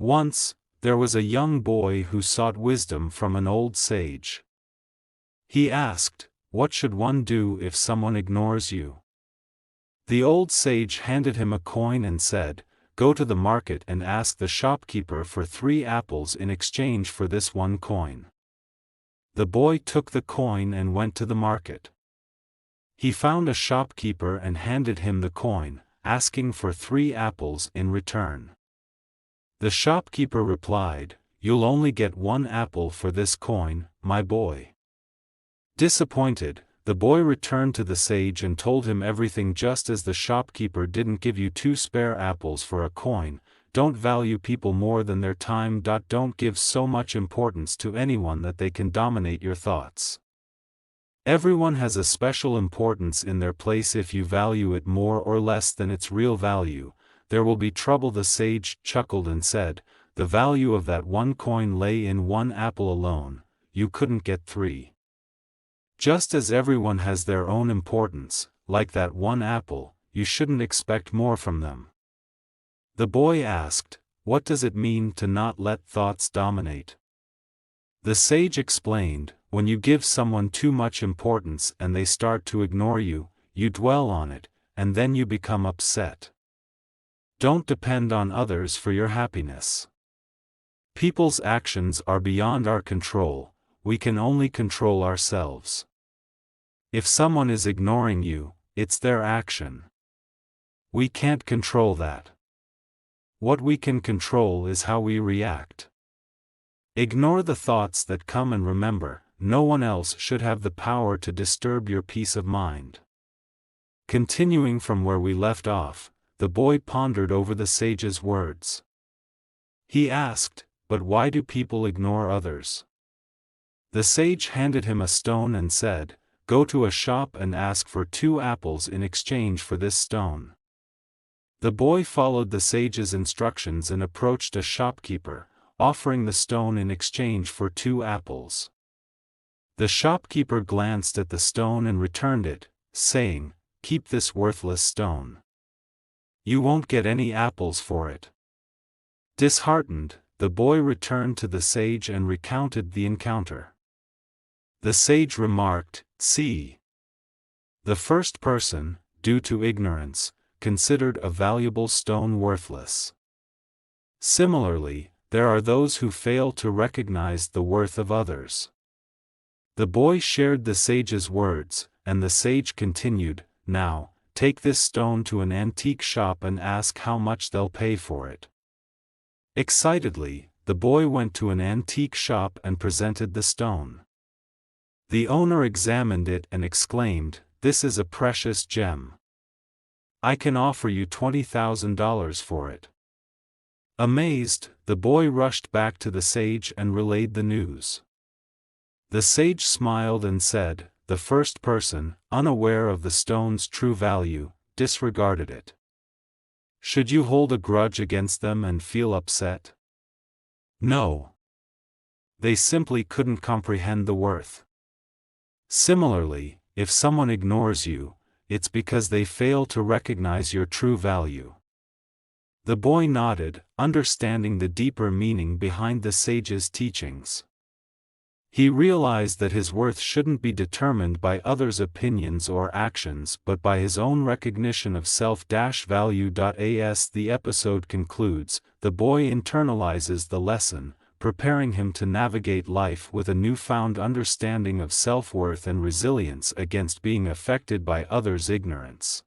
Once, there was a young boy who sought wisdom from an old sage. He asked, "What should one do if someone ignores you?" The old sage handed him a coin and said, "Go to the market and ask the shopkeeper for 3 apples in exchange for this 1 coin." The boy took the coin and went to the market. He found a shopkeeper and handed him the coin, asking for 3 apples in return. The shopkeeper replied, "You'll only get 1 apple for this coin, my boy." Disappointed, the boy returned to the sage and told him everything just as the shopkeeper didn't give you 2 spare apples for a coin. Don't value people more than their time. Don't give so much importance to anyone that they can dominate your thoughts. Everyone has a special importance in their place. If you value it more or less than its real value, there will be trouble. The sage chuckled and said, "The value of that 1 coin lay in 1 apple alone. You couldn't get 3. Just as everyone has their own importance, like that 1 apple, you shouldn't expect more from them." The boy asked, "What does it mean to not let thoughts dominate?" The sage explained, "When you give someone too much importance and they start to ignore you, you dwell on it, and then you become upset. Don't depend on others for your happiness. People's actions are beyond our control, we can only control ourselves. If someone is ignoring you, it's their action. We can't control that. What we can control is how we react. Ignore the thoughts that come and remember, no one else should have the power to disturb your peace of mind." Continuing from where we left off, the boy pondered over the sage's words. He asked, "But why do people ignore others?" The sage handed him a stone and said, "Go to a shop and ask for 2 apples in exchange for this stone." The boy followed the sage's instructions and approached a shopkeeper, offering the stone in exchange for 2 apples. The shopkeeper glanced at the stone and returned it, saying, "Keep this worthless stone. You won't get any apples for it." Disheartened, the boy returned to the sage and recounted the encounter. The sage remarked, "See. The first person, due to ignorance, considered a valuable stone worthless. Similarly, there are those who fail to recognize the worth of others." The boy shared the sage's words, and the sage continued, "Now, take this stone to an antique shop and ask how much they'll pay for it." Excitedly, the boy went to an antique shop and presented the stone. The owner examined it and exclaimed, "This is a precious gem. I can offer you $20,000 for it." Amazed, the boy rushed back to the sage and relayed the news. The sage smiled and said, "The first person, unaware of the stone's true value, disregarded it. Should you hold a grudge against them and feel upset? No. They simply couldn't comprehend the worth. Similarly, if someone ignores you, it's because they fail to recognize your true value." The boy nodded, understanding the deeper meaning behind the sage's teachings. He realized that his worth shouldn't be determined by others' opinions or actions but by his own recognition of self-value. As the episode concludes, the boy internalizes the lesson, preparing him to navigate life with a newfound understanding of self-worth and resilience against being affected by others' ignorance.